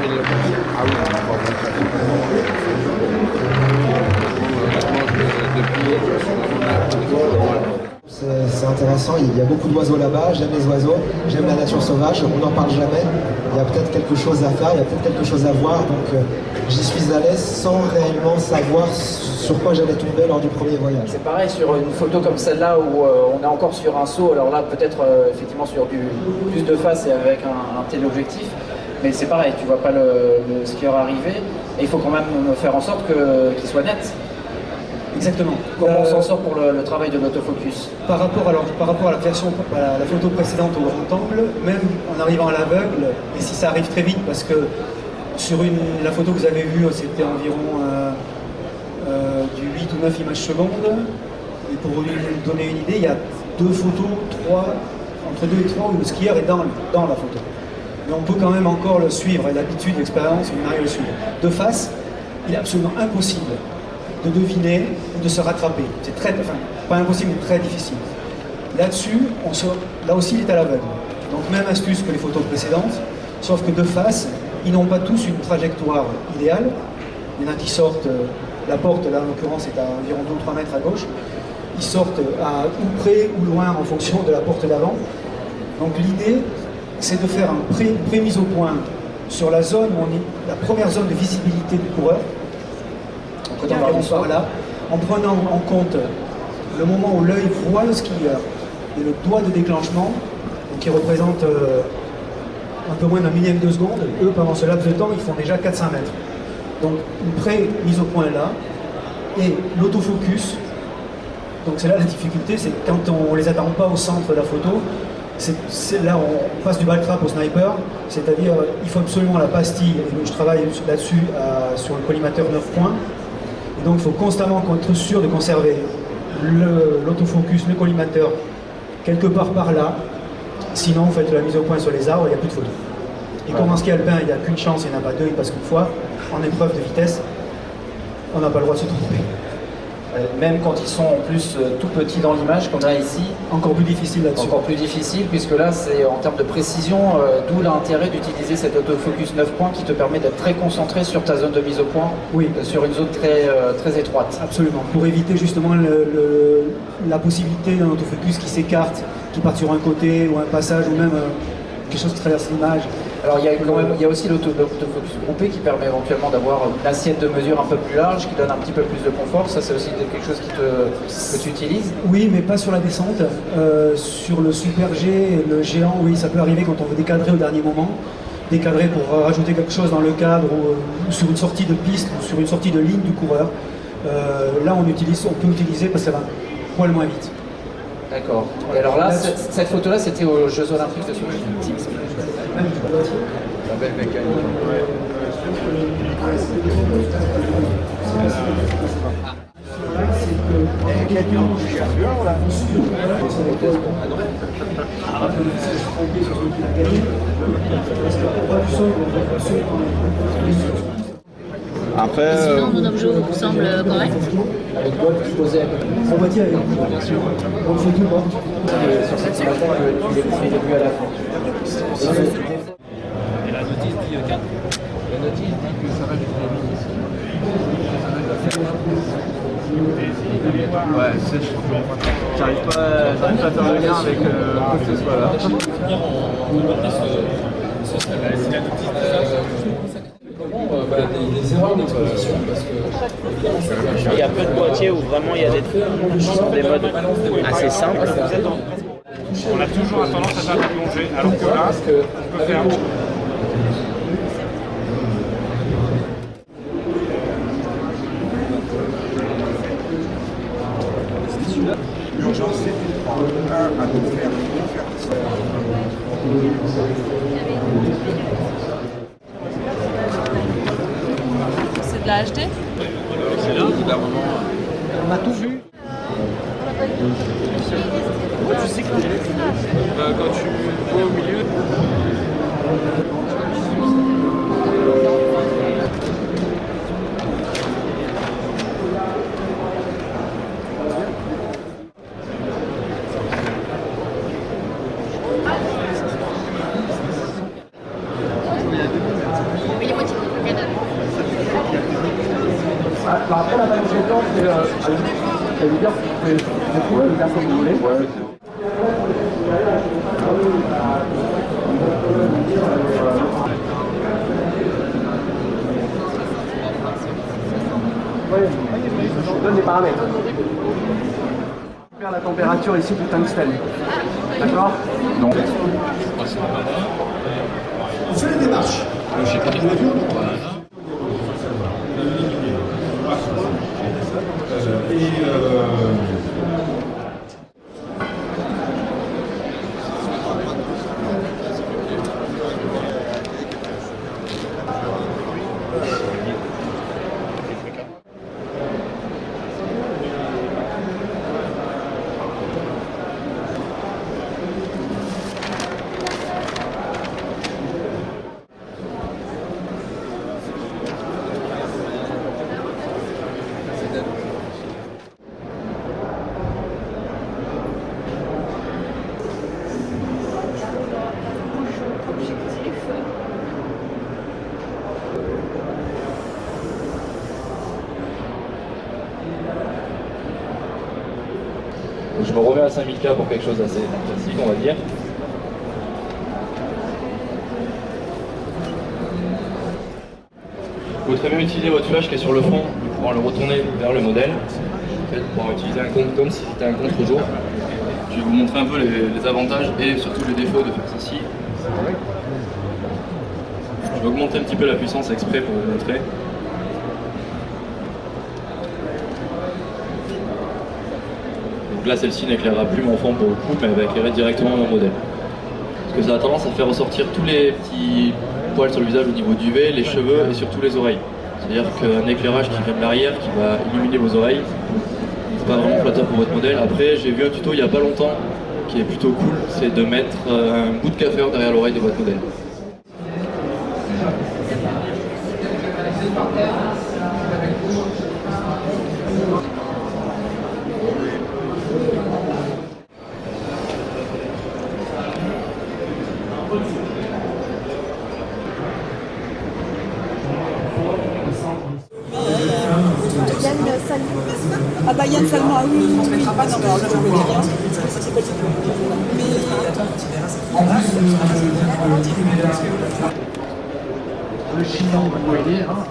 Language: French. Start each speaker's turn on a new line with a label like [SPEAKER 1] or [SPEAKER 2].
[SPEAKER 1] Ah oui, bon,
[SPEAKER 2] c'est intéressant, il y a beaucoup d'oiseaux là-bas, j'aime les oiseaux, j'aime la nature sauvage, on n'en parle jamais, il y a peut-être quelque chose à faire, il y a peut-être quelque chose à voir, donc j'y suis allé sans réellement savoir sur quoi j'allais tomber lors du premier voyage.
[SPEAKER 3] C'est pareil sur une photo comme celle-là où on est encore sur un saut, alors là peut-être effectivement sur du plus de face et avec un téléobjectif, mais c'est pareil, tu vois pas le skieur arriver, et il faut quand même faire en sorte qu'il soit net.
[SPEAKER 4] Exactement.
[SPEAKER 3] Comment on s'en sort pour le travail de l'autofocus?
[SPEAKER 4] Par rapport à la version, à la photo précédente au grand angle, même en arrivant à l'aveugle, et si ça arrive très vite, parce que sur la photo que vous avez vue, c'était environ du 8 ou 9 images secondes, et pour vous donner une idée, il y a deux photos, entre 2 et 3, où le skieur est dans la photo. Mais on peut quand même encore le suivre, et l'habitude, l'expérience, on arrive à le suivre. De face, il est absolument impossible de deviner ou de se rattraper. C'est pas impossible, mais très difficile. Là-dessus, là aussi, il est à l'aveugle. Donc même astuce que les photos précédentes, sauf que de face, ils n'ont pas tous une trajectoire idéale. Il y en a qui sortent, la porte, là en l'occurrence, est à environ 2 ou 3 mètres à gauche. Ils sortent ou près ou loin en fonction de la porte d'avant. Donc l'idée, c'est de faire une pré-mise au point sur la zone la première zone de visibilité du coureur. Par là, en prenant en compte le moment où l'œil voit le skieur et le doigt de déclenchement, qui représente un peu moins d'un millième de seconde. Eux, pendant ce laps de temps, ils font déjà 400 mètres. Donc une pré-mise au point là, et l'autofocus. Donc c'est là la difficulté, c'est quand on ne les attend pas au centre de la photo, là on passe du backtrap au sniper, c'est-à-dire il faut absolument la pastille, et je travaille là-dessus sur le collimateur 9 points. Et donc il faut constamment être sûr de conserver l'autofocus, le collimateur quelque part par là, sinon vous faites la mise au point sur les arbres, il n'y a plus de photo. Et comme en ski alpin il n'y a qu'une chance, il n'y en a pas deux, il passe qu'une fois, en épreuve de vitesse, on n'a pas le droit de se tromper.
[SPEAKER 3] Même quand ils sont en plus tout petits dans l'image, comme là ici.
[SPEAKER 4] Encore plus difficile là-dessus.
[SPEAKER 3] Encore plus difficile, puisque là, c'est en termes de précision, d'où l'intérêt d'utiliser cet autofocus 9 points qui te permet d'être très concentré sur ta zone de mise au point,
[SPEAKER 4] oui.
[SPEAKER 3] Sur une zone très étroite.
[SPEAKER 4] Absolument, pour éviter justement la possibilité d'un autofocus qui s'écarte, qui part sur un côté, ou un passage, ou même quelque chose qui traverse l'image.
[SPEAKER 3] Alors il y a aussi l'autofocus groupé qui permet éventuellement d'avoir une assiette de mesure un peu plus large, qui donne un petit peu plus de confort. Ça, c'est aussi quelque chose que tu utilises?
[SPEAKER 4] Oui, mais pas sur la descente. Sur le super G, le géant, oui, ça peut arriver quand on veut décadrer au dernier moment. Décadrer pour rajouter quelque chose dans le cadre, ou sur une sortie de piste, ou sur une sortie de ligne du coureur. Là, on peut utiliser parce que ça va un poil moins vite.
[SPEAKER 3] D'accord. Et alors là, cette photo-là, c'était aux Jeux Olympiques de Sochi.
[SPEAKER 1] La belle mécanique.
[SPEAKER 5] Après, sinon, mon objet vous semble correct?
[SPEAKER 4] On va dire, bien sûr. On fait tout,
[SPEAKER 3] sur cette image, tu l'as début à la fin.
[SPEAKER 6] Et la notice dit 4.
[SPEAKER 1] La notice dit que ça reste du
[SPEAKER 6] Ouais, j'arrive pas à faire le lien avec quoi que ce soit là.
[SPEAKER 3] Des erreurs d'exposition parce que
[SPEAKER 7] il y a peu de boîtiers où vraiment il y a des modes assez simples.
[SPEAKER 6] On a toujours tendance à faire des plongées, alors que là, on peut faire.
[SPEAKER 1] l'urgence, c'est de prendre un à nous faire.
[SPEAKER 5] C'est de la HD?
[SPEAKER 6] C'est là,
[SPEAKER 4] On a tout vu.
[SPEAKER 6] tu sais que quand tu vois au milieu.
[SPEAKER 5] Mais les
[SPEAKER 8] Après, la valeur de temps, c'est vous dire que vous pouvez trouver le garçon que vous voulez. Je donne les paramètres. Faire la température ici du tungstène. D'accord? Donc.
[SPEAKER 1] On fait les démarches.
[SPEAKER 9] Je me remets à 5000K pour quelque chose d'assez classique, on va dire. Vous pouvez très bien utiliser votre flash qui est sur le fond pour le retourner vers le modèle. En fait, pour utiliser un compte comme si c'était un contre-jour. Je vais vous montrer un peu les avantages et surtout les défauts de faire ceci. Je vais augmenter un petit peu la puissance exprès pour vous montrer. Donc là, celle-ci n'éclairera plus mon fond pour le coup, mais elle va éclairer directement mon modèle. Parce que ça a tendance à faire ressortir tous les petits poils sur le visage au niveau du V, les cheveux et surtout les oreilles. C'est-à-dire qu'un éclairage qui vient de l'arrière, qui va illuminer vos oreilles, c'est pas vraiment flatteur pour votre modèle. Après, j'ai vu un tuto il n'y a pas longtemps qui est plutôt cool, c'est de mettre un bout de coiffeur derrière l'oreille de votre modèle.
[SPEAKER 10] Yann Salmon. Ah bah Yann Salmon, ah oui, on ne transmettra pas, non mais alors là je connais rien, ça c'est pas du tout. Mais... Le chignon, vous voyez, hein.